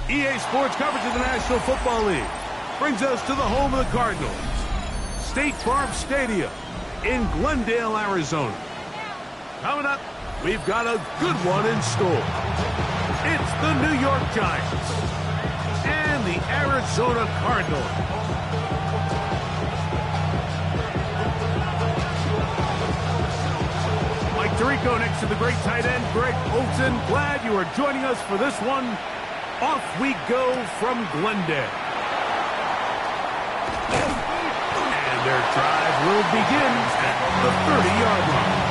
EA Sports coverage of the National Football League brings us to the home of the Cardinals, State Farm Stadium in Glendale, Arizona. Coming up, we've got a good one in store. It's the New York Giants and the Arizona Cardinals. Mike Tirico next to the great tight end, Greg Olsen. Glad you are joining us for this one. Off we go from Glendale. And their drive will begin at the 30-yard line.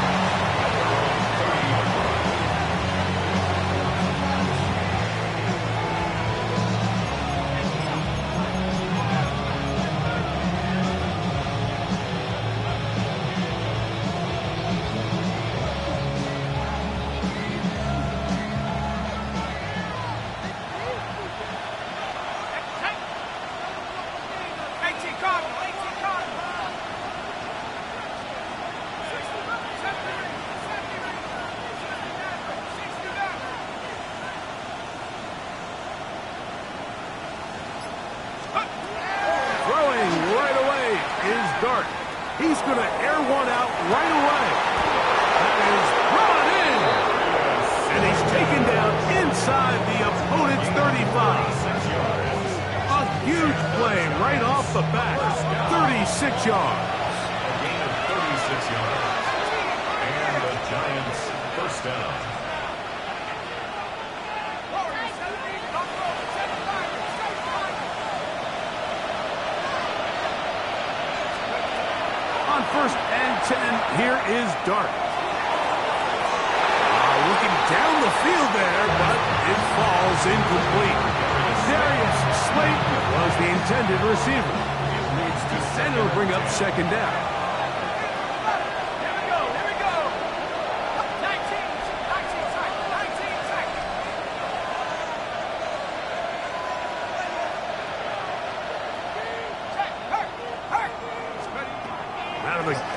He's going to air one out right away. That is brought in. And he's taken down inside the opponent's 35. A huge play right off the bat. 36 yards. A gain of 36 yards. And the Giants first down. First and 10, here is Dart. Looking down the field there, but it falls incomplete. Darius Slayton was the intended receiver. And it'll bring up second down.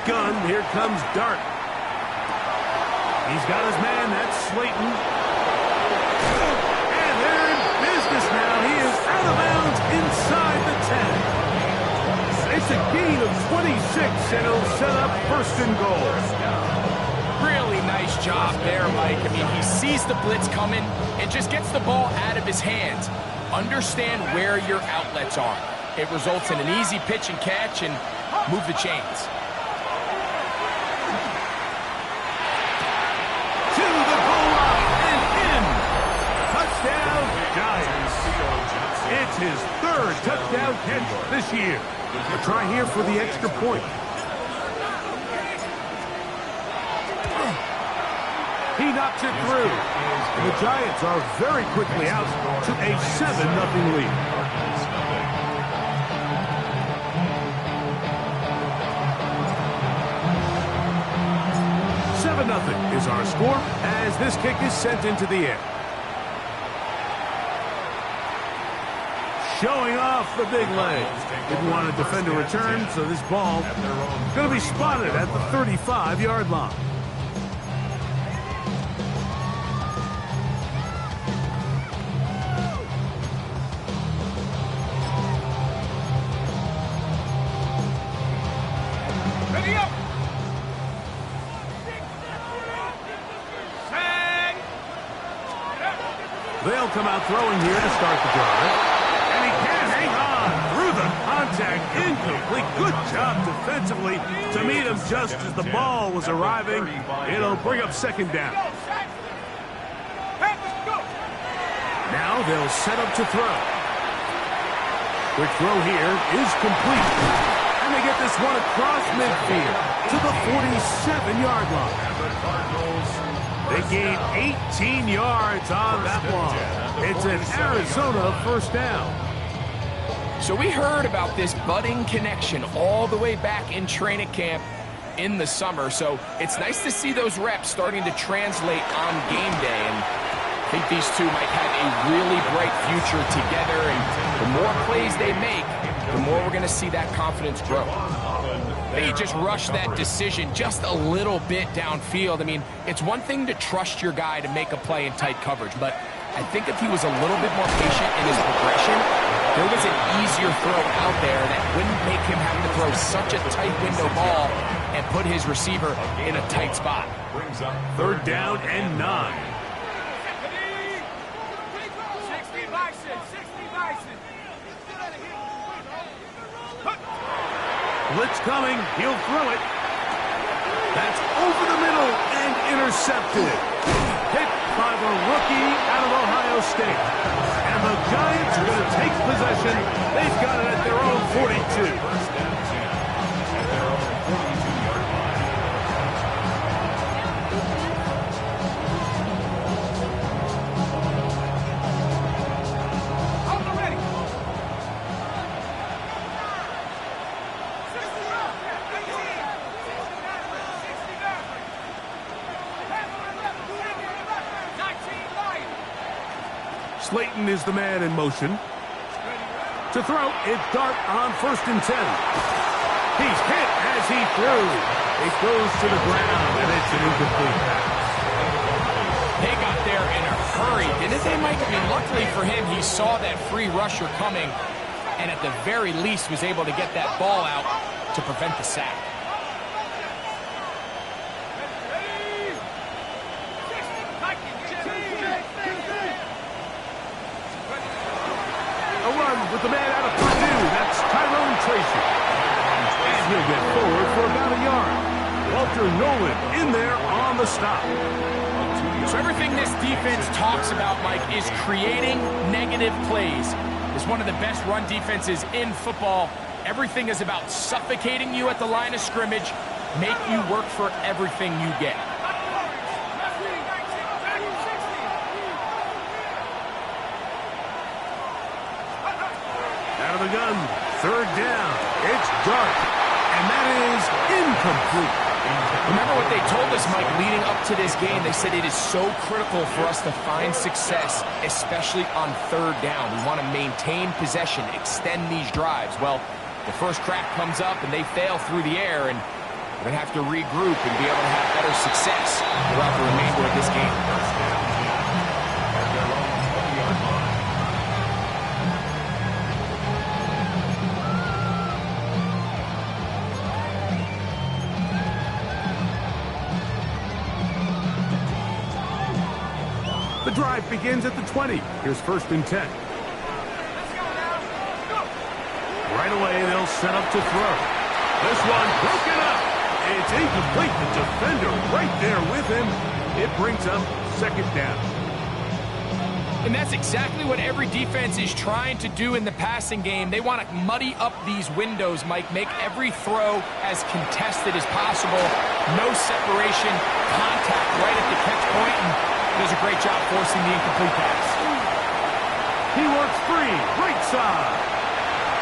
Gun, here comes Dart. He's got his man, that's Slayton. And they're in business now. He is out of bounds inside the 10. It's a gain of 26, and it'll set up first and goal. Really nice job there, Mike. I mean, he sees the blitz coming and just gets the ball out of his hands. Understand where your outlets are. It results in an easy pitch and catch and move the chains. It's his third touchdown catch this year. A try here for the extra point. He knocks it through. And the Giants are very quickly out to a 7-0 lead. $7-0 is our score as this kick is sent into the air. Showing off the big legs. Didn't want to defend a return, so this ball is going to be spotted at the 35-yard line. Ready up. They'll come out throwing here to start the drive. Contact incomplete. Good job defensively to meet him just as the ball was arriving. It'll bring up second down. Now they'll set up to throw. Quick throw here is complete. And they get this one across midfield to the 47-yard line. They gain 18 yards on that one. It's an Arizona first down. So we heard about this budding connection all the way back in training camp in the summer. So it's nice to see those reps starting to translate on game day. And I think these two might have a really bright future together. And the more plays they make, the more we're going to see that confidence grow. He just rushed that decision just a little bit downfield. I mean, it's one thing to trust your guy to make a play in tight coverage, but I think if he was a little bit more patient in his progression, there was an easier throw out there that wouldn't make him have to throw such a tight window ball and put his receiver in a tight spot. Third down and 9. Blitz coming. He'll throw it. That's over the middle and intercepted. Hit by the rookie out of Ohio State. And the Giants are going to take possession. They've got it at their own 42. Slayton is the man in motion. To throw, it's Dart on 1st and 10. He's hit as he threw. It goes to the ground, and it's an incomplete pass. They got there in a hurry, didn't they, Mike? I mean, luckily for him, he saw that free rusher coming, and at the very least was able to get that ball out to prevent the sack. With the man out of Purdue, that's Tyrone Tracy. And he'll get forward for about a yard. Walter Nolan in there on the stop. So everything this defense talks about, Mike, is creating negative plays. It's one of the best run defenses in football. Everything is about suffocating you at the line of scrimmage, make you work for everything you get. Out of the gun, 3rd down. It's Dart, and that is incomplete. Remember what they told us, Mike, leading up to this game? They said it is so critical for us to find success, especially on 3rd down. We want to maintain possession, extend these drives. Well, the first crack comes up, and they fail through the air, and we're going to have to regroup and be able to have better success throughout the remainder of this game. The drive begins at the 20. Here's 1st and 10. Right away, they'll set up to throw. This one broken up. It's incomplete. The defender right there with him. It brings up 2nd down. And that's exactly what every defense is trying to do in the passing game. They want to muddy up these windows, Mike, make every throw as contested as possible. No separation, contact right at the catch point, and does a great job forcing the incomplete pass. He works free, right side.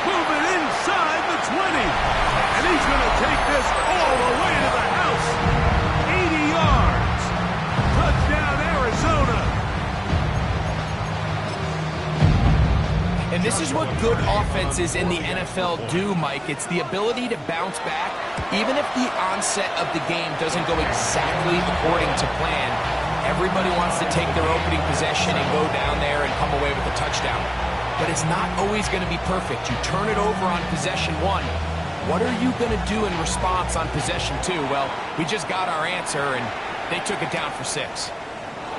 Moving inside the 20. And he's going to take this all the way to the house. 80 yards. Touchdown, Arizona. And this is what good offenses in the NFL do, Mike. It's the ability to bounce back, even if the onset of the game doesn't go exactly according to plan. Everybody wants to take their opening possession and go down there and come away with a touchdown. But it's not always going to be perfect. You turn it over on possession 1. What are you going to do in response on possession 2? Well, we just got our answer, and they took it down for 6.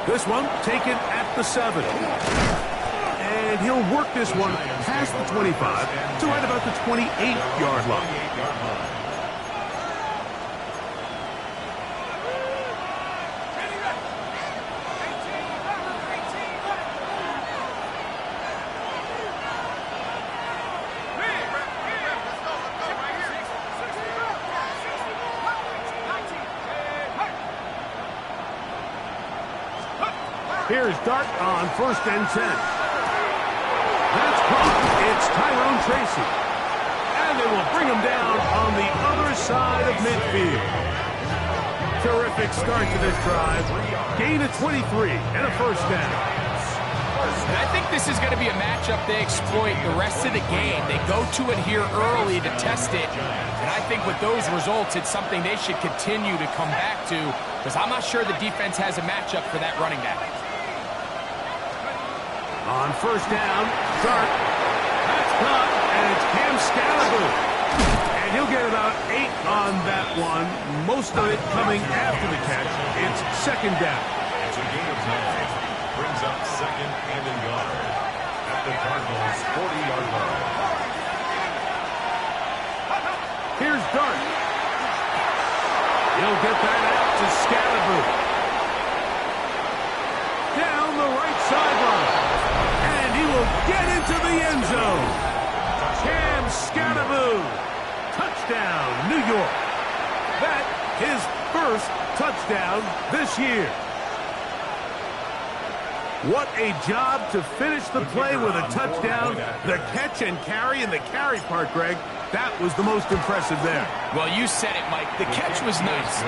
This one taken at the 7. And he'll work this one past the 25 to right about the 28-yard line. Here's Dart on 1st and 10. That's caught. It's Tyrone Tracy. And they will bring him down on the other side of midfield. Terrific start to this drive. Gain of 23 and a 1st down. And I think this is going to be a matchup they exploit the rest of the game. They go to it here early to test it. And I think with those results, it's something they should continue to come back to, because I'm not sure the defense has a matchup for that running back. On first down, Dart. That's caught, and it's Cam Scalaboo. And he'll get about 8 on that one, most of it coming after the catch. It's second down. It's a gain of 9. Brings up second and in yard at the Cardinals' 40-yard line. Here's Dart. He'll get that out to Scalaboo. Down the right sideline. And he will get into the end zone. Cam Scalaboo. Touchdown, New York. That his first touchdown this year. What a job to finish the play with a touchdown. The catch and carry, and the carry part, Greg, that was the most impressive there. Well, you said it, Mike. The catch was nice,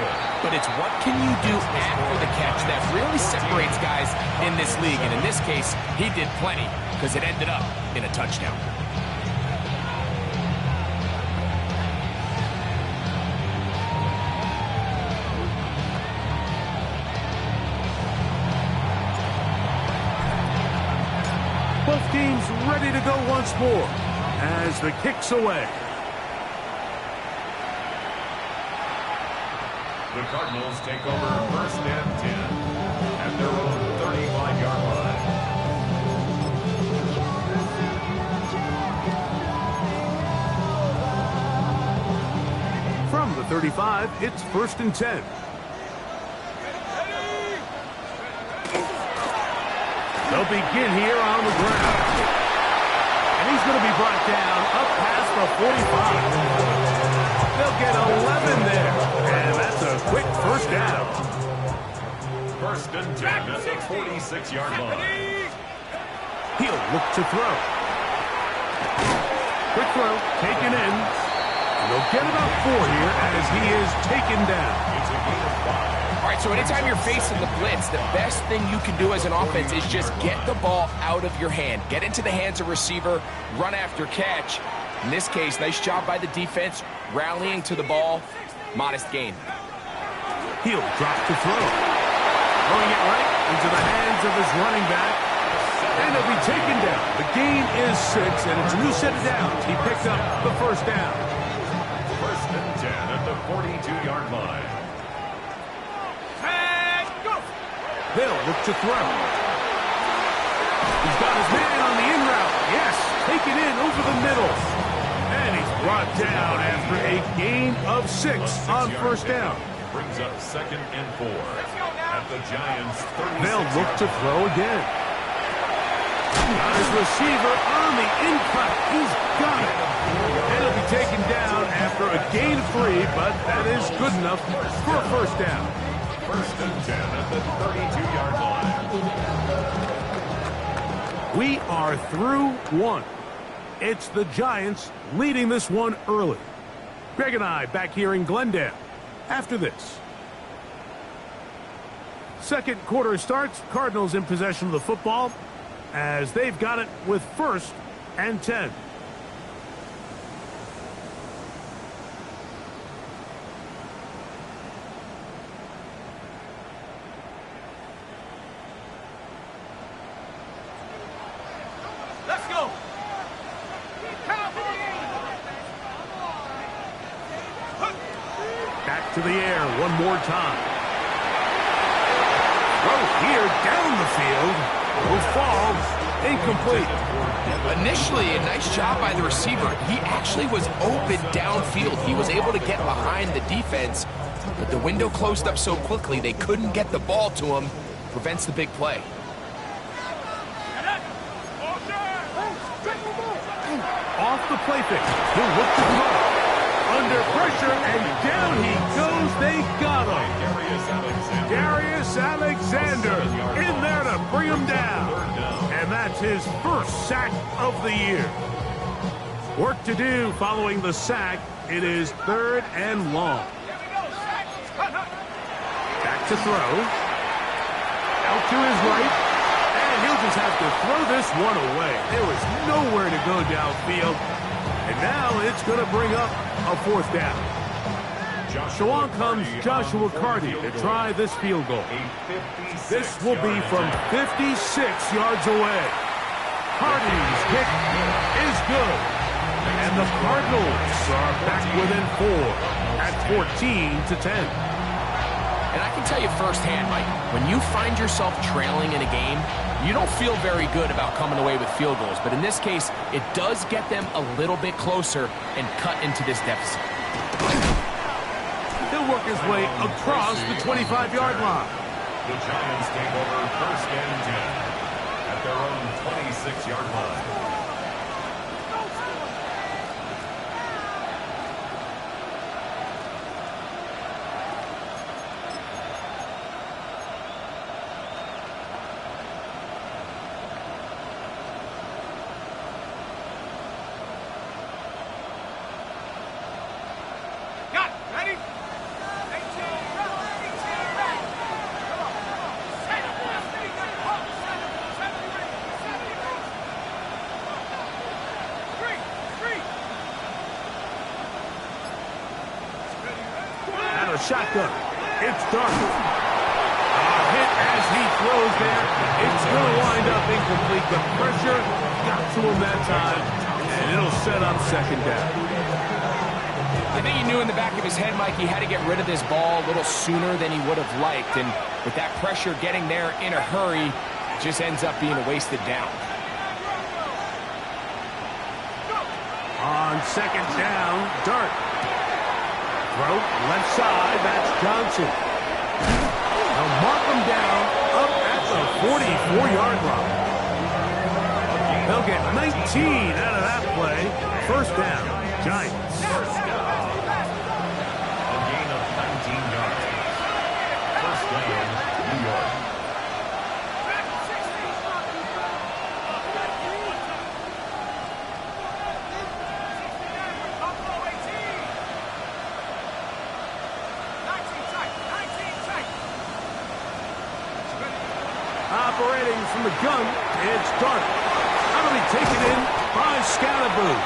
but it's what can you do after the catch that really separates guys in this league. And in this case, he did plenty, because it ended up in a touchdown. Both teams ready to go once more as the kick's away. The Cardinals take over first and 10 at their own 35-yard line. From the 35, it's first and 10. They'll begin here on the ground. And he's going to be brought down up past the 45. They'll get 11 there. And that's a quick first down. First and 10 at the 46-yard line. He'll look to throw. Quick throw, taken in. And they'll get about 4 here as he is taken down. It's a gain of 5. All right, so anytime you're facing the blitz, the best thing you can do as an offense is just get the ball out of your hand. Get into the hands of receiver, run after catch. In this case, nice job by the defense, rallying to the ball. Modest gain. He'll drop to throw. Throwing it right into the hands of his running back. And he'll be taken down. The gain is 6, and it's a new set of downs. He picked up the first down. First and 10 at the 42-yard line. They'll look to throw. He's got his man on the in route. Yes, taken in over the middle. And he's brought down after a gain of 6 on first down. Brings up second and 4 at the Giants' 36. They'll look to throw again. Got his receiver on the in-cut. He's got it. And he'll be taken down after a gain of 3, but that is good enough for a first down. First and 10 at the 32-yard line. We are through 1. It's the Giants leading this one early. Greg and I back here in Glendale after this. Second quarter starts. Cardinals in possession of the football as they've got it with first and 10. Let's go. Back to the air one more time. Throw here down the field. Will fall. Incomplete. Initially, a nice job by the receiver. He actually was open downfield. He was able to get behind the defense, but the window closed up so quickly they couldn't get the ball to him. Prevents the big play. Off the play fix. He'll look to throw. Under pressure, and down he goes. They got him. Darius Alexander in there to bring him down. And that's his first sack of the year. Work to do following the sack. It is third and long. Back to throw. Out to his right. And he'll just have to throw this one away. There was nowhere to go downfield. And now it's going to bring up a fourth down. So on comes Joshua Carty to try this field goal. This will be from 56 yards away. Carty's kick is good. And the Cardinals are back within 4 at 14-10. And I can tell you firsthand, Mike, when you find yourself trailing in a game, you don't feel very good about coming away with field goals. But in this case, it does get them a little bit closer and cut into this deficit. He'll work his way across the 25-yard line. The Giants take over 1st and 10 at their own 26-yard line. Shotgun. It's dark. Hit as he throws there. It's going to wind up incomplete. The pressure got to him that time, and it'll set up 2nd down. I think he knew in the back of his head, Mike, he had to get rid of this ball a little sooner than he would have liked. And with that pressure getting there in a hurry, it just ends up being a wasted down. On 2nd down, Dart. Throw, left side, that's Johnson. They'll mark him down up at the 44-yard line. They'll get 19 out of that play. 1st down, Giants. A gain of 19 yards. 1st down, New York. Operating from the gun, it's Dart. That'll be taken in by Scalaboo.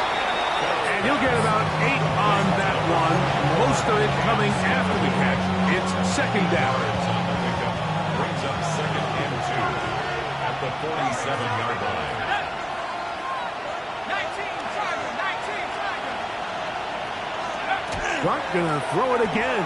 And he'll get about 8 on that one. Most of it coming after the catch. It's 2nd down. Brings up 2nd and 2 at the 47-yard line. 19, Dart gonna throw it again.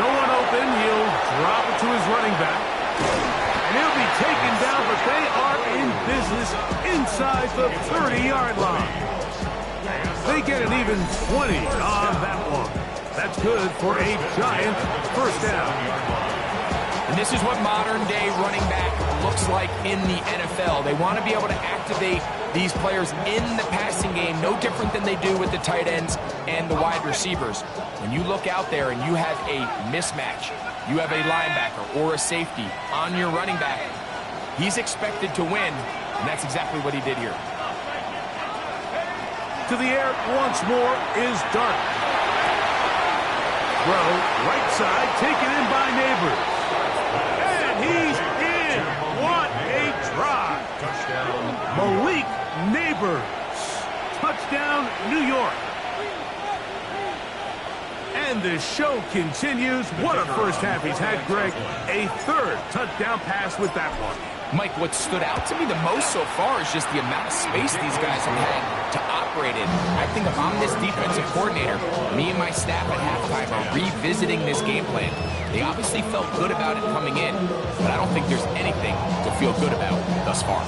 No one open. He'll drop it to his running back. And he'll be taken down, but they are in business inside the 30-yard line. They get an even 20 on that one. That's good for a Giant 1st down. And this is what modern-day running back looks like in the NFL. They want to be able to activate these players in the passing game, no different than they do with the tight ends and the wide receivers. When you look out there and you have a mismatch, you have a linebacker or a safety on your running back, he's expected to win, and that's exactly what he did here. To the air once more is Dart. Throw, right side, taken in by Neighbors. And he's in. What a drive. Touchdown. Malik Neighbors. Touchdown, New York. And the show continues. What a first half he's had, Greg. A 3rd touchdown pass with that one. Mike, what stood out to me the most so far is just the amount of space these guys have had to operate in. I think if I'm this defensive coordinator, me and my staff at halftime are revisiting this game plan. They obviously felt good about it coming in, but I don't think there's anything to feel good about thus far.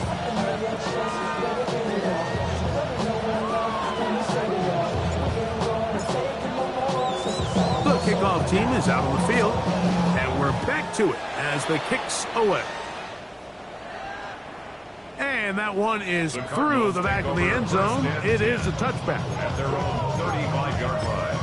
The kickoff team is out on the field, and we're back to it as the kick's away. And that one is through the back of the end zone. It is a touchback. At their own 35-yard line.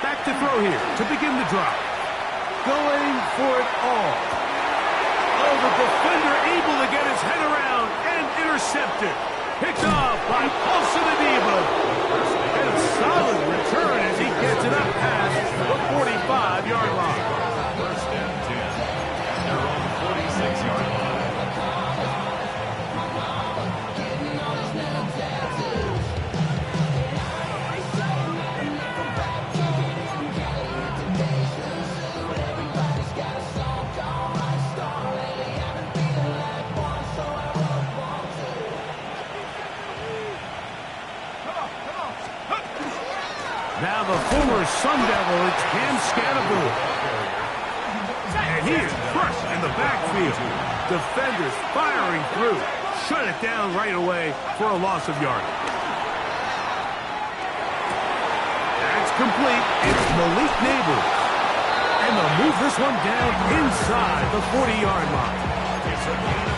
Back to throw here to begin the drive. Going for it all. A the defender able to get his head around and intercepted. Picked off by Paulson Adebo. And a solid return as he gets it up past the 45-yard line. First and 10 at their own 46-yard line. Now the former Sun Devil, it's Cam Scannable. And he is crushed in the backfield. Defenders firing through. Shut it down right away for a loss of yardage. That's complete. It's Malik Neighbors. And they'll move this one down inside the 40-yard line.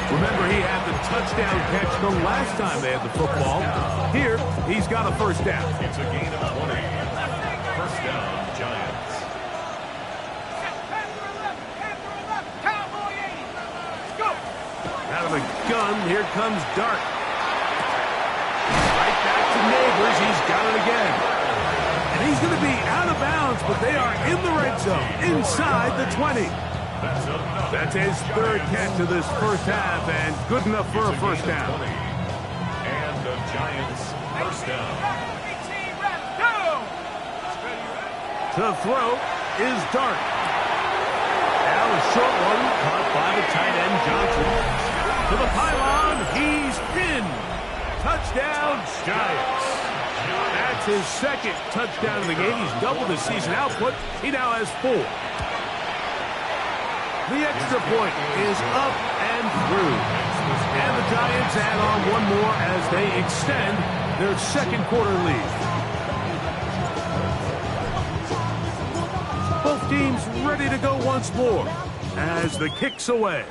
Remember, he had the touchdown catch the last time they had the football. Here, he's got a first down. It's a gain of 20. First down, Giants. Out of the gun, here comes Dart. Right back to Neighbors. He's got it again. And he's going to be out of bounds, but they are in the red zone, inside the 20. That's his third catch of this first half, and good enough for a first down. And the Giants first down. To throw is Dart. Now a short one caught by the tight end Johnson. To the pylon, he's pinned. Touchdown, Giants. That's his second touchdown of the game. He's doubled his season output. He now has 4. The extra point is up and through. And the Giants add on one more as they extend their second quarter lead. Both teams ready to go once more as the kick's away.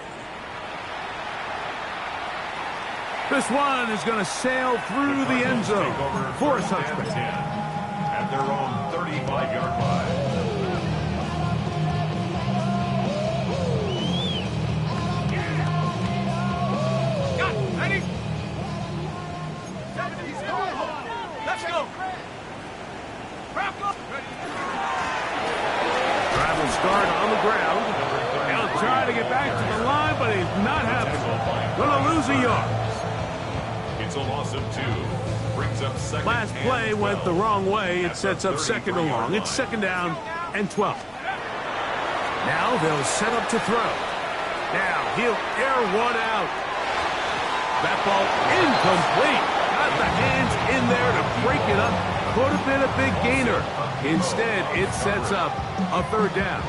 This one is going to sail through the end zone for a touchback. At their own 35-yard line. Let's go. Travel start on the ground. He'll try to get back to the line, but he's not happy. Going to lose a yard. It's a loss of 2. Brings up second. Last play went the wrong way. It sets up second and long. It's second down and 12. Now they'll set up to throw. Now he'll air one out. That ball incomplete. Got the hands in there to break it up. Could have been a big gainer. Instead, it sets up a third down.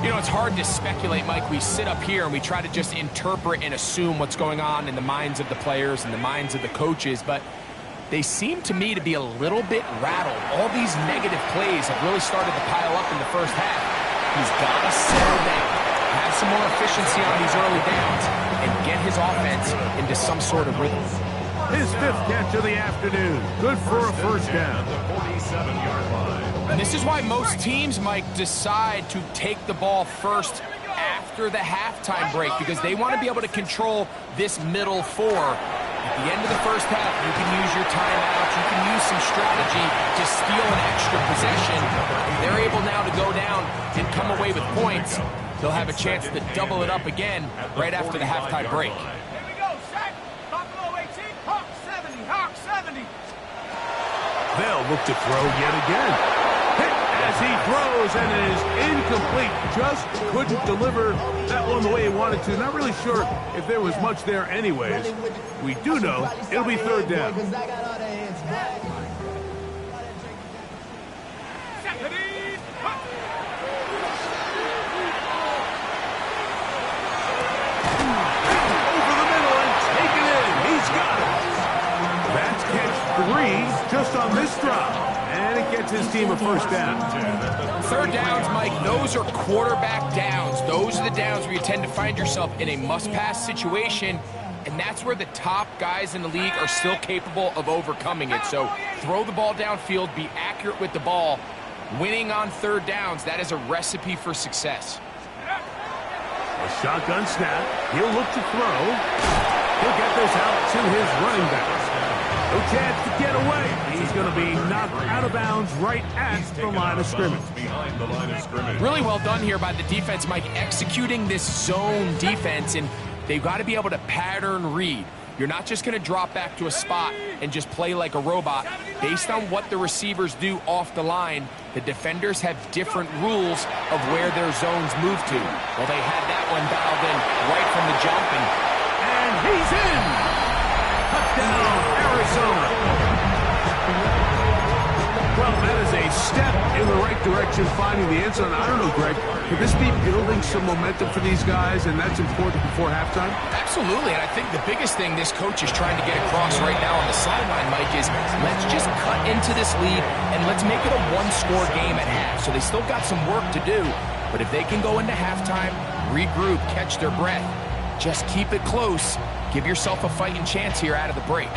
You know, it's hard to speculate, Mike. We sit up here and we try to just interpret and assume what's going on in the minds of the players and the minds of the coaches, but they seem to me to be a little bit rattled. All these negative plays have really started to pile up in the first half. He's got to settle down, have some more efficiency on these early downs, and get his offense into some sort of rhythm. His 5th catch of the afternoon. Good for a first down. The 47-yard line. And this is why most teams, Mike, decide to take the ball first after the halftime break, because they want to be able to control this middle 4. At the end of the first half, you can use your timeouts, you can use some strategy to steal an extra possession. They're able now to go down and come away with points. They'll have a chance to double it up again right after the halftime break. They'll look to throw yet again. Hit as he throws, and it is incomplete. Just couldn't deliver that one the way he wanted to. Not really sure if there was much there anyways. We do know it'll be third down. Over the middle and taken in. He's got it. That's catch 3 just on this drive. And it gets his team a first down. Third downs, Mike, those are quarterback downs. Those are the downs where you tend to find yourself in a must-pass situation, and that's where the top guys in the league are still capable of overcoming it. So throw the ball downfield, be accurate with the ball. Winning on third downs, that is a recipe for success. A shotgun snap. He'll look to throw. He'll get this out to his running back. No chance to get away. He's going to be knocked out of bounds right at the line of scrimmage. Behind the line of scrimmage. Really well done here by the defense, Mike, executing this zone defense, and they've got to be able to pattern read. You're not just going to drop back to a spot and just play like a robot. Based on what the receivers do off the line, the defenders have different rules of where their zones move to. Well, they had that one dialed in right from the jump, and he's in! Touchdown, Arizona! Well, that is a step in the right direction, finding the end zone. I don't know, Greg, could this be building some momentum for these guys, and that's important before halftime? absolutely. And I think the biggest thing this coach is trying to get across right now on the sideline, Mike, is let's just cut into this lead and let's make it a one-score game at half. So they still got some work to do, but if they can go into halftime, regroup, catch their breath, just keep it close, give yourself a fighting chance here out of the break.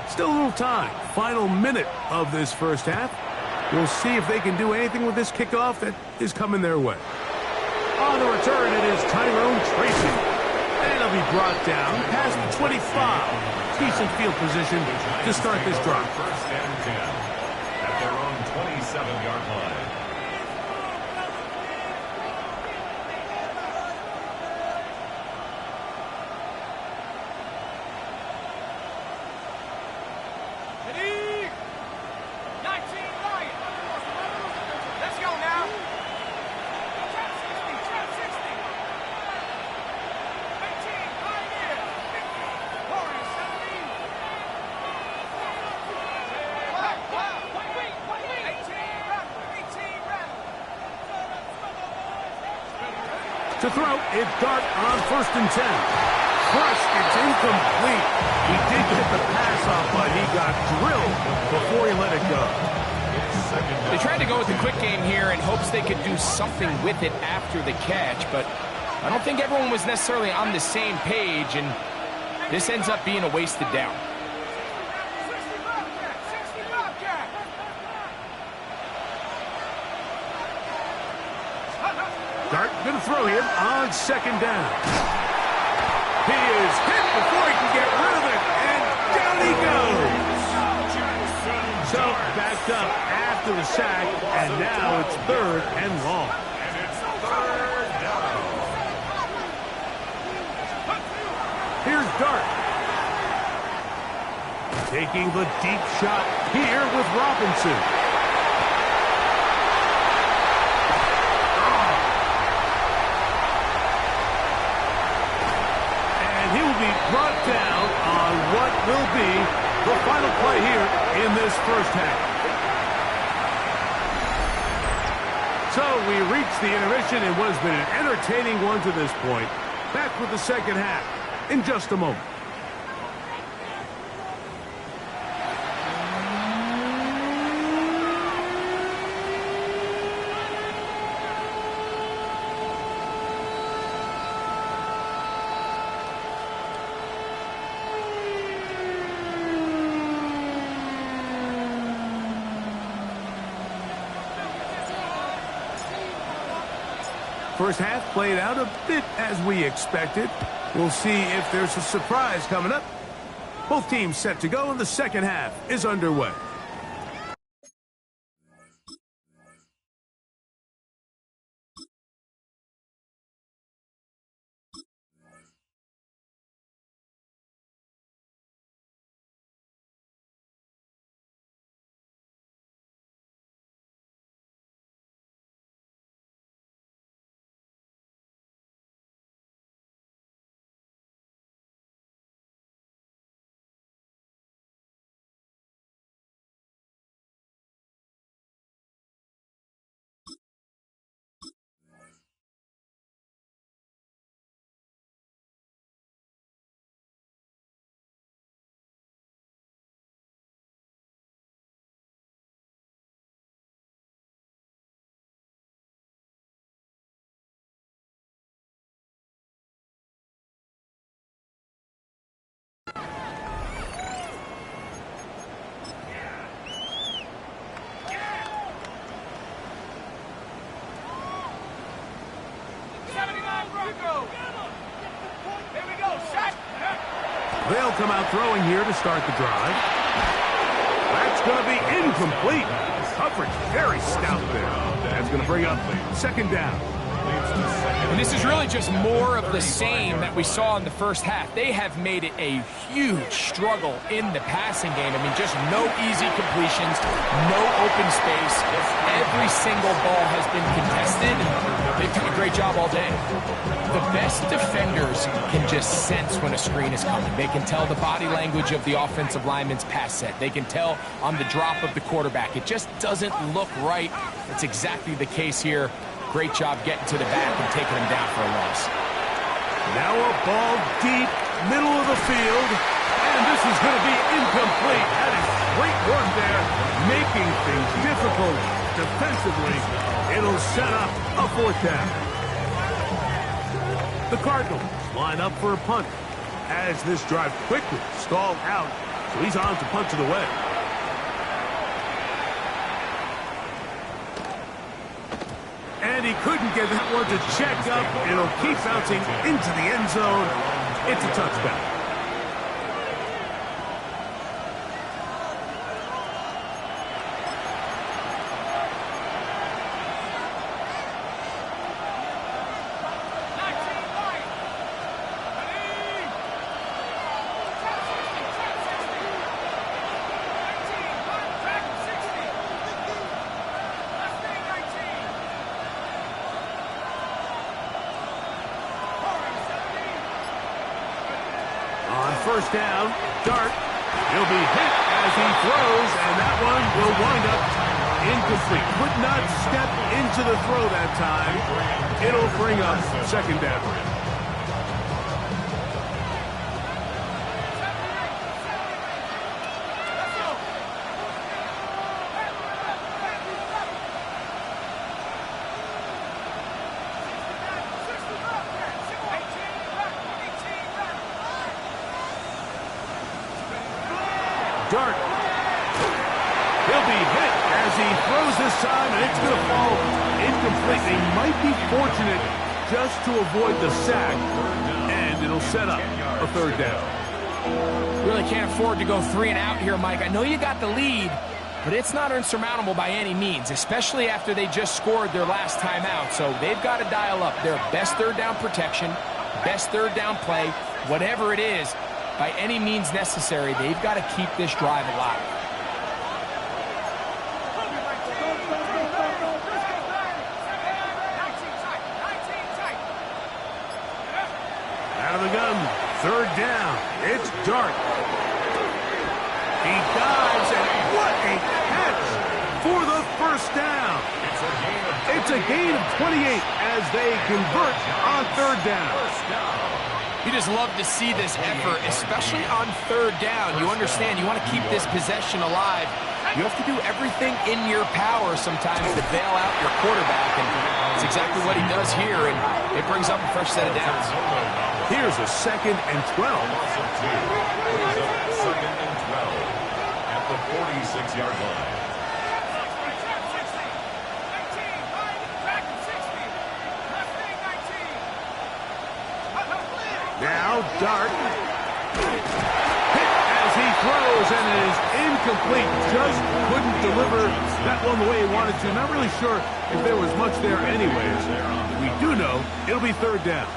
Still a little time. Final minute of this first half. We'll see if they can do anything with this kickoff that is coming their way. On the return, it is Tyrone Tracy. And he'll be brought down past the 25. Decent field position to start this drive. First and 10 at their own 27-yard line. Ready? 19 Lion. Let's go now. Trap 60, trap 60. 18 Pioneer. Warrior 17. Wait. 18 Rattle. To throw, it's Dart on 1st and 10. Crushed, it's incomplete. He did get the pass off, but he got drilled before he let it go. They tried to go with the quick game here in hopes they could do something with it after the catch, but I don't think everyone was necessarily on the same page, and this ends up being a wasted down. 65 cat. Dart going to throw him on 2nd down. He is hit before he can get rid of it, and down he goes. So backed up after the sack, and now it's 3rd and long. And it's 3rd down. Here's Dart. Taking the deep shot here with Robinson. And he will be brought down on what will be the final play here in this first half. So we reach the intermission in what has been an entertaining one to this point. Back with the second half in just a moment. First half played out a bit as we expected. We'll see if there's a surprise coming up. Both teams set to go, and the second half is underway. Here we go. Set. They'll come out throwing here to start the drive. That's going to be incomplete. Coverage very stout there. That's going to bring up second down. And this is really just more of the same that we saw in the first half. They have made it a huge struggle in the passing game. I mean, just no easy completions, no open space. Every single ball has been contested. They've done a great job all day. The best defenders can just sense when a screen is coming. They can tell the body language of the offensive lineman's pass set. They can tell on the drop of the quarterback. It just doesn't look right. That's exactly the case here. Great job getting to the back and taking him down for a loss. Now a ball deep, middle of the field, and this is going to be incomplete. That is great work there, making things difficult defensively. It'll set up a fourth down. The Cardinals line up for a punt as this drive quickly stalled out, so he's on to punt it away. And he couldn't get that one to check up. It'll keep bouncing into the end zone. It's a touchdown. First down, Dart. He'll be hit as he throws, and that one will wind up incomplete. Could not step into the throw that time. It'll bring up second down. Dart. He'll be hit as he throws this time, and it's going to fall incomplete. They might be fortunate just to avoid the sack, and it'll set up a third down. Really can't afford to go 3 and out here, Mike. I know you got the lead, but it's not insurmountable by any means, especially after they just scored their last time out. So they've got to dial up their best third down protection, best third down play, whatever it is. By any means necessary, they've got to keep this drive alive. Out of the gun, third down. It's Dart. He dives, and what a catch for the first down. It's a gain of 28 as they convert on third down. You just love to see this effort, especially on third down. You understand, you want to keep this possession alive. You have to do everything in your power sometimes to bail out your quarterback, and it's exactly what he does here, and it brings up a fresh set of downs. Here's a 2nd and 12. Second and 12 at the 46-yard line. Now Dart. Hit as he throws, and it is incomplete. Just couldn't deliver that one the way he wanted to. Not really sure if there was much there anyways. We do know it'll be third down.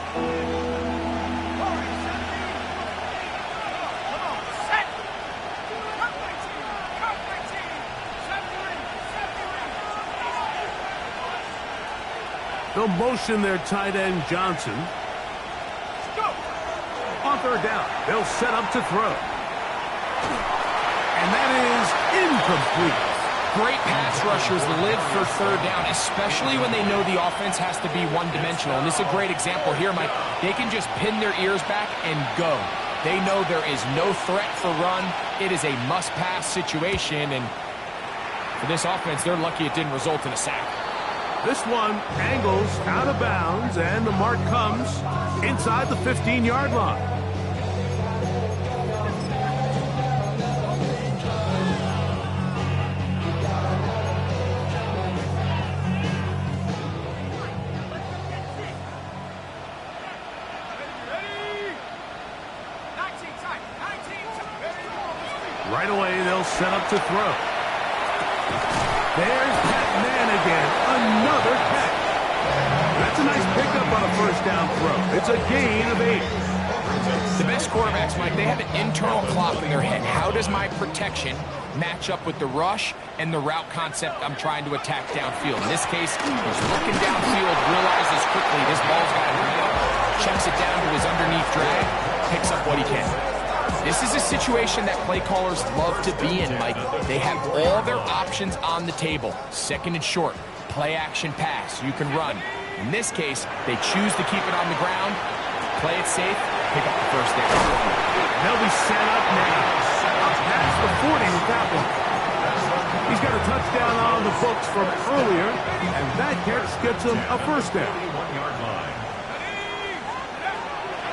They'll motion their tight end, Johnson. On third down, they'll set up to throw. And that is incomplete. Great pass rushers live for third down, especially when they know the offense has to be one-dimensional. And this is a great example here, Mike. They can just pin their ears back and go. They know there is no threat for run. It is a must-pass situation, and for this offense, they're lucky it didn't result in a sack. This one angles out of bounds, and the mark comes inside the 15-yard line. Right away, they'll set up to throw. There's that man again. Another catch. That's a nice pickup on a first down throw. It's a gain of 8. The best quarterbacks, Mike, they have an internal clock in their head. How does my protection match up with the rush and the route concept I'm trying to attack downfield? In this case, he's looking downfield, realizes quickly this ball's got to be up, checks it down to his underneath drag, picks up what he can. This is a situation that play callers love to be in, Mike. They have all their options on the table. Second and short, play action pass, you can run. In this case, they choose to keep it on the ground, play it safe, pick up the first down. They'll be set up now. Past the 40 with that one. He's got a touchdown on the books from earlier, and that catch gets him a first down.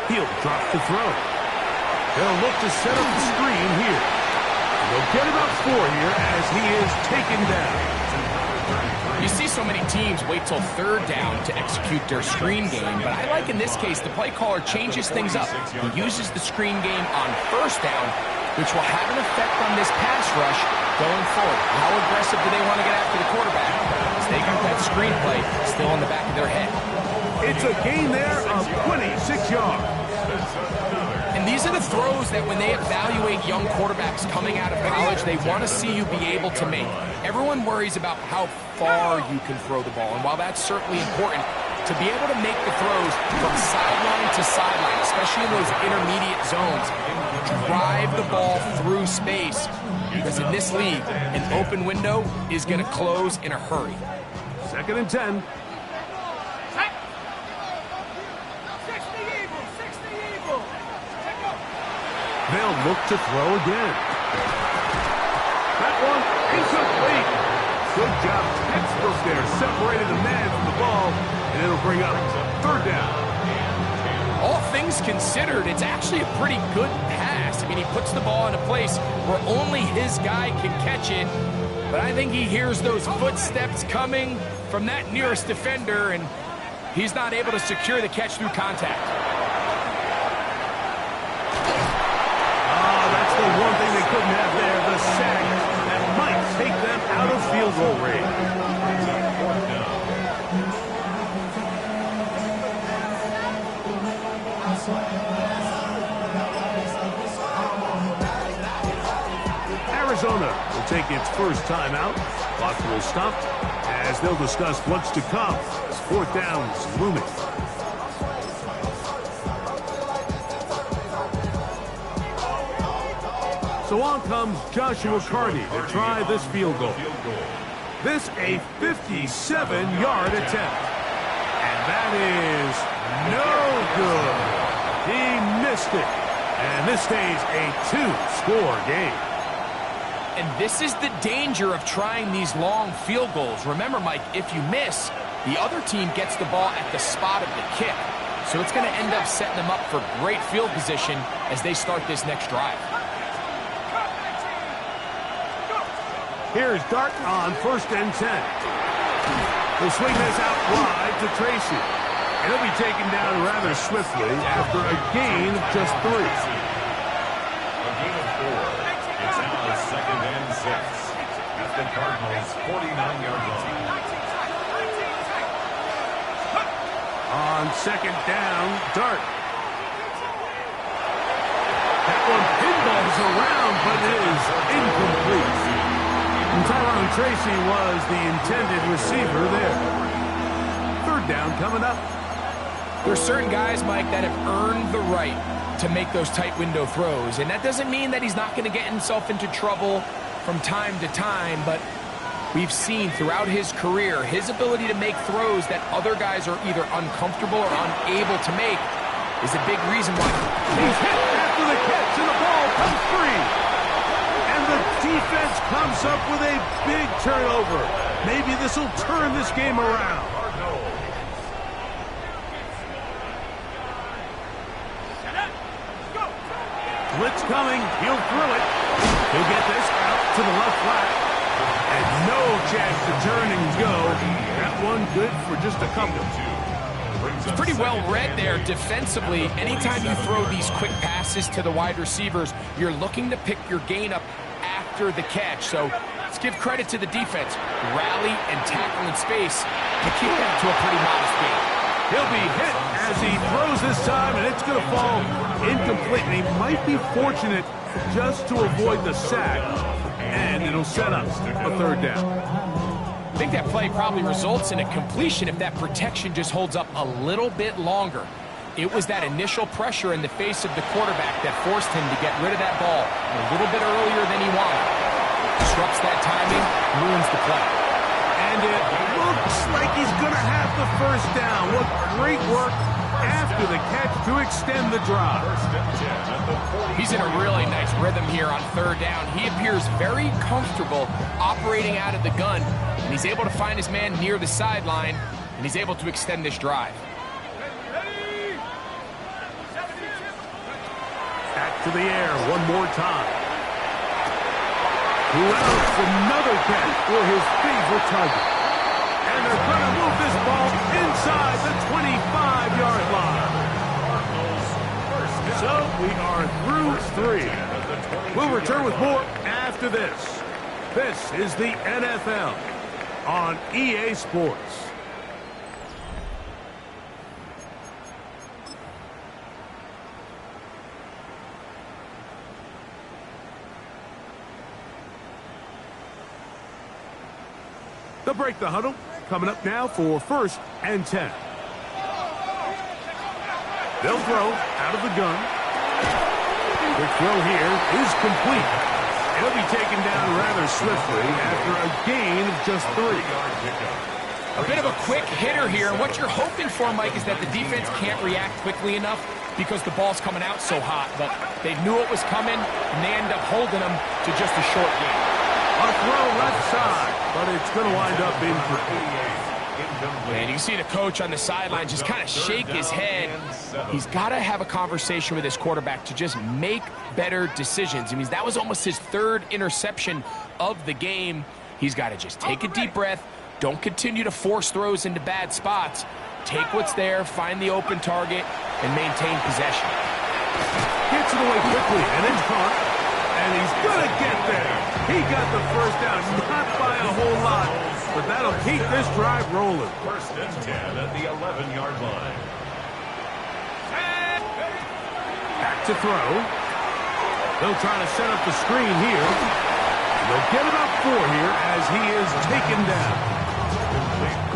He'll drop the throw. They'll look to set up the screen here. They'll get about 4 here as he is taken down. You see so many teams wait till third down to execute their screen game, but I like in this case the play caller changes things up. He uses the screen game on first down, which will have an effect on this pass rush going forward. How aggressive do they want to get after the quarterback? As they got that screen play still in the back of their head. It's a gain there of 26 yards. And these are the throws that when they evaluate young quarterbacks coming out of college, they want to see you be able to make. Everyone worries about how far you can throw the ball, and while that's certainly important, to be able to make the throws from sideline to sideline, especially in those intermediate zones, drive the ball through space, because in this league, an open window is going to close in a hurry. Second and 10. They'll look to throw again. That one incomplete. Good job, textbook there. Separated the man from the ball, and it'll bring up third down. All things considered, it's actually a pretty good pass. I mean, he puts the ball in a place where only his guy can catch it, but I think he hears those footsteps coming from that nearest defender, and he's not able to secure the catch through contact. The one thing they couldn't have there, the sack that might take them out of field goal range. Arizona will take its first timeout. Clock will stop as they'll discuss what's to come as fourth down is looming. So on comes Joshua Carney to try this field goal. This a 57-yard attempt. And that is no good. He missed it. And this stays a 2-score game. And this is the danger of trying these long field goals. Remember, Mike, if you miss, the other team gets the ball at the spot of the kick. So it's going to end up setting them up for great field position as they start this next drive. Here's Dart on first and 10. He'll swing this out wide to Tracy. And he'll be taken down rather swiftly after a gain of just 3. A gain of 4. It's now second and 6 at the Cardinals' 49-yard line. On second down, Dart. That one pinballs around, but it is incomplete. And Tyrone Tracy was the intended receiver there. Third down coming up. There's certain guys, Mike, that have earned the right to make those tight window throws. And that doesn't mean that he's not going to get himself into trouble from time to time, but we've seen throughout his career his ability to make throws that other guys are either uncomfortable or unable to make is a big reason why. He's hit after the catch, and the ball comes free. And the defense comes up with a big turnover. Maybe this will turn this game around. Blitz coming. He'll throw it. He'll get this out to the left flat. And no chance to turn and go. That one good for just a couple. It's pretty well read there defensively. Anytime you throw these quick passes to the wide receivers, you're looking to pick your gain up after the catch. So let's give credit to the defense. Rally and tackle in space to keep that to a pretty modest gain. He'll be hit as he throws this time, and it's going to fall incomplete. And he might be fortunate just to avoid the sack, and it'll set up a third down. I think that play probably results in a completion if that protection just holds up a little bit longer. It was that initial pressure in the face of the quarterback that forced him to get rid of that ball a little bit earlier than he wanted. Disrupts that timing, ruins the play. And it looks like he's going to have the first down. What great work after the catch to extend the drive. He's in a really nice rhythm here on third down. He appears very comfortable operating out of the gun, and he's able to find his man near the sideline, and he's able to extend this drive. Back to the air one more time. Who else? Another catch for his favorite target. And they're going to move this ball inside the 25-yard line. So we are through 3. We'll return with more after this. This is the NFL on EA Sports. They'll break the huddle. Coming up now for 1st and 10. They'll throw out of the gun. Quick throw here is complete. He'll be taken down rather swiftly after a gain of just 3. A bit of a quick hitter here. What you're hoping for, Mike, is that the defense can't react quickly enough because the ball's coming out so hot. But they knew it was coming, and they end up holding them to just a short gain. A throw left side, but it's going to wind up incomplete. And you can see the coach on the sideline just kind of shake his head. He's got to have a conversation with his quarterback to just make better decisions. I mean, that was almost his 3rd interception of the game. He's got to just take a deep breath. Don't continue to force throws into bad spots. Take what's there, find the open target, and maintain possession. Gets it away quickly, and it's caught. And he's going to get there. He got the first down, not by a whole lot, but that'll keep this drive rolling. 1st and 10 at the 11-yard line. Back to throw. They'll try to set up the screen here. They'll get about 4 here as he is taken down.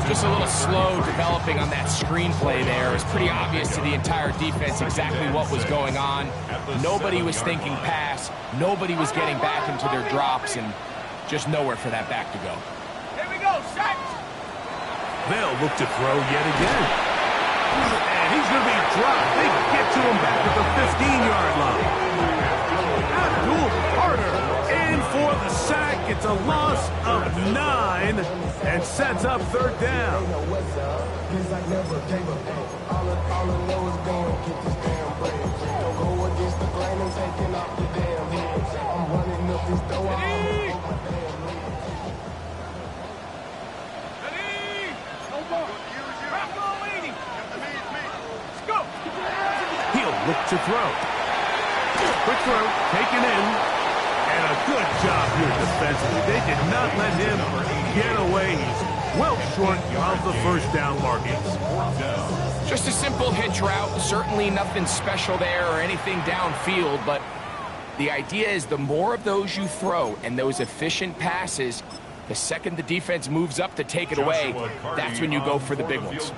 Just a little slow developing on that screenplay there. It was pretty obvious to the entire defense exactly what was going on. Nobody was thinking pass. Nobody was getting back into their drops, and just nowhere for that back to go. Here we go, set! They'll look to throw yet again. And he's going to be dropped. They get to him back at the 15-yard line. Abdul Carter in for the sack. It's a loss of 9 and sets up 3rd down. He'll look to throw. Quick throw, taken in. And a good job here defensively. They did not let him get away. He's well short of the first down markings. Just a simple hitch route. Certainly nothing special there or anything downfield, but the idea is the more of those you throw and those efficient passes, the second the defense moves up to take it away, that's when you go for the big ones.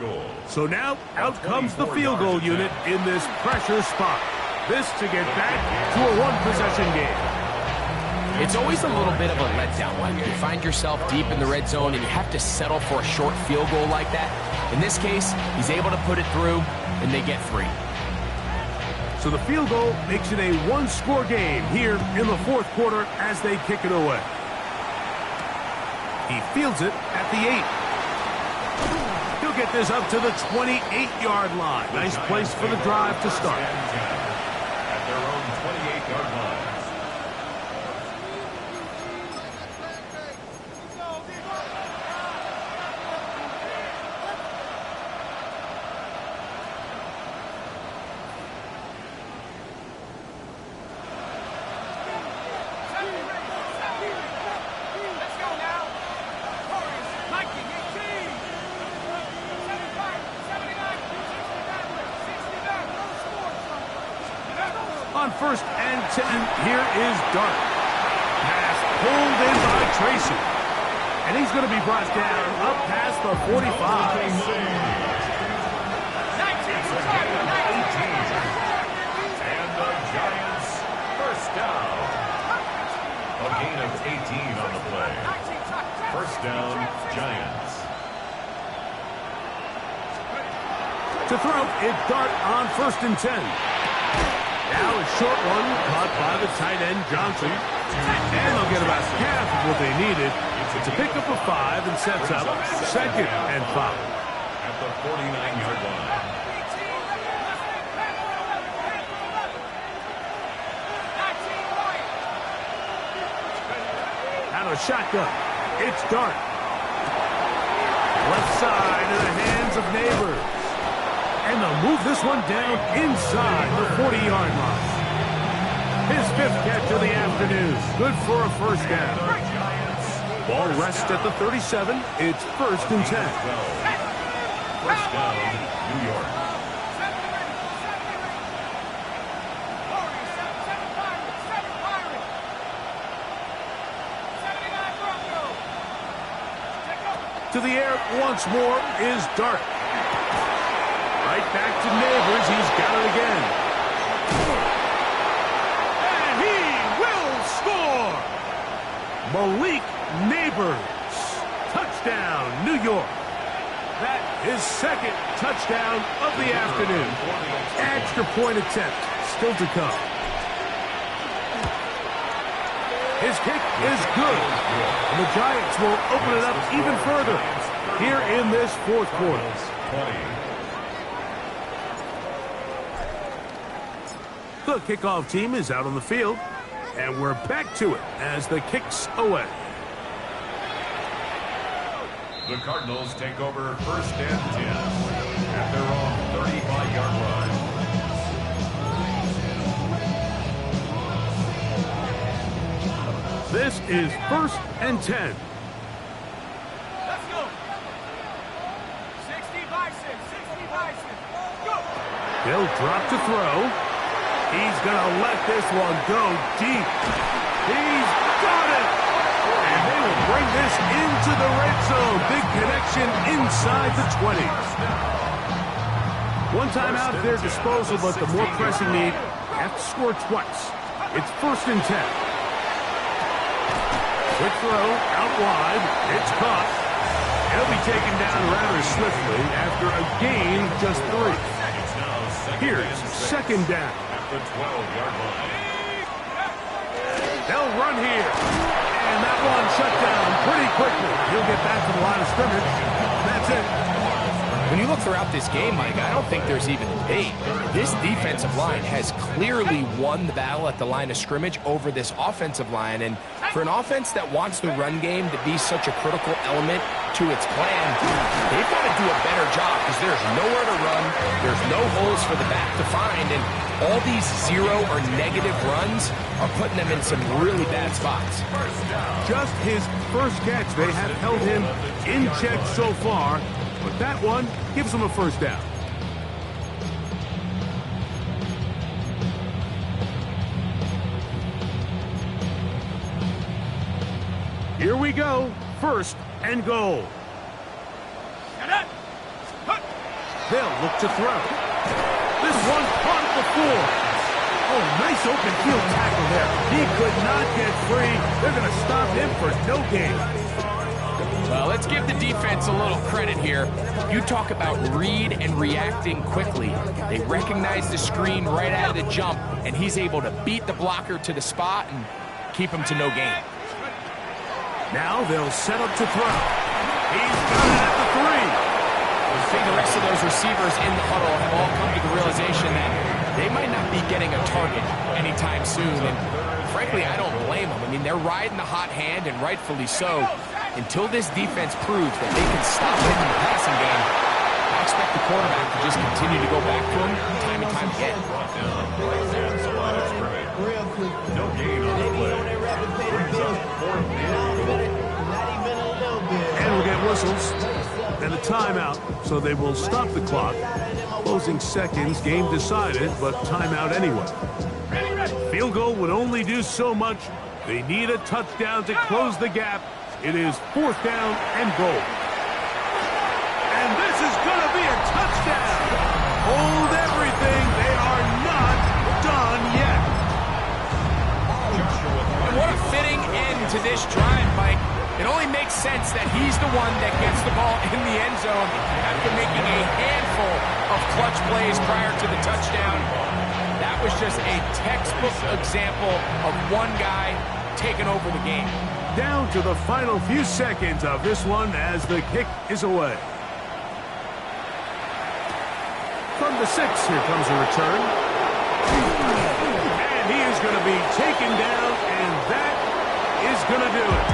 So now out comes the field goal unit in this pressure spot. This to get back to a 1-possession game. It's always a little bit of a letdown when you find yourself deep in the red zone and you have to settle for a short field goal like that. In this case, he's able to put it through, and they get 3. So the field goal makes it a 1-score game here in the 4th quarter as they kick it away. He fields it at the 8. He'll get this up to the 28-yard line. Nice place for the drive to start. At their own 28-yard line. On 1st and 10, here is Dart. Pass pulled in by Tracy. And he's going to be brought down up past the 45. And the Giants first down. A gain of 18 on the play. First down, Giants. To throw, it's Dart on 1st and 10. Now a short one caught by the tight end Johnson. And they'll get about half of what they needed to pick up a 5 and sets up 2nd and 5. At the 49-yard line. Out of shotgun, it's Dart. Left side in the hands of Neighbors. And they'll move this one down inside the 40-yard line. His 5th catch of the afternoon. Good for a first down. Ball rests at the 37. It's 1st and 10. First down, New York. To the air once more is Dart. Right back to Neighbors. He's got it again. And he will score. Malik Neighbors. Touchdown, New York. That is 2nd touchdown of the afternoon. Extra point attempt still to come. His kick is good. And the Giants will open it up even further here in this 4th quarter. 20. The kickoff team is out on the field, and we're back to it as the kick's away. The Cardinals take over 1st and 10 at their own 35-yard line. This is 1st and 10. Let's go. 60 Bison, 60 Bison. Go. He'll drop to throw. He's going to let this one go deep. He's got it. And they will bring this into the red zone. Big connection inside the 20. One time out at their disposal, but the more pressing need, have to score twice. It's 1st and 10. Quick throw, out wide, it's caught. He'll be taken down rather swiftly after a gain of just 3. Here's 2nd down. At the 12-yard line. They'll run here. And that one shut down pretty quickly. He'll get back to the line of scrimmage. That's it. When you look throughout this game, Mike, I don't think there's even debate. This defensive line has clearly won the battle at the line of scrimmage over this offensive line. And for an offense that wants the run game to be such a critical element to its plan, they've got to do a better job because there's nowhere to run. There's no holes for the back to find. And all these 0 or negative runs are putting them in some really bad spots. Just his first catch. They have held him in check so far. But that one gives him a first down. Here we go. 1st and goal. They'll look to throw. This one caught at the 4. Oh, nice open field tackle there. He could not get free. They're going to stop him for no gain. Well, let's give the defense a little credit here. You talk about read and reacting quickly. They recognize the screen right out of the jump, and he's able to beat the blocker to the spot and keep him to no gain. Now they'll set up to throw. He's got it at the 3. I think the rest of those receivers in the huddle have all come to the realization that they might not be getting a target anytime soon. And frankly, I don't blame them. I mean, they're riding the hot hand, and rightfully so. Until this defense proves that they can stop him in the passing game, I expect the quarterback to just continue to go back to him time and time again. No gain on the play. Brings up 4th and goal. And we'll get whistles and a timeout, so they will stop the clock. Closing seconds, game decided, but timeout anyway. field goal would only do so much. They need a touchdown to close the gap. It is 4th down and goal. And this is going to be a touchdown. Hold everything. They are not done yet. And what a fitting end to this drive, Mike. It only makes sense that he's the one that gets the ball in the end zone after making a handful of clutch plays prior to the touchdown. That was just a textbook example of one guy taking over the game. Down to the final few seconds of this one as the kick is away. From the 6, here comes a return. And he is going to be taken down, and that is going to do it.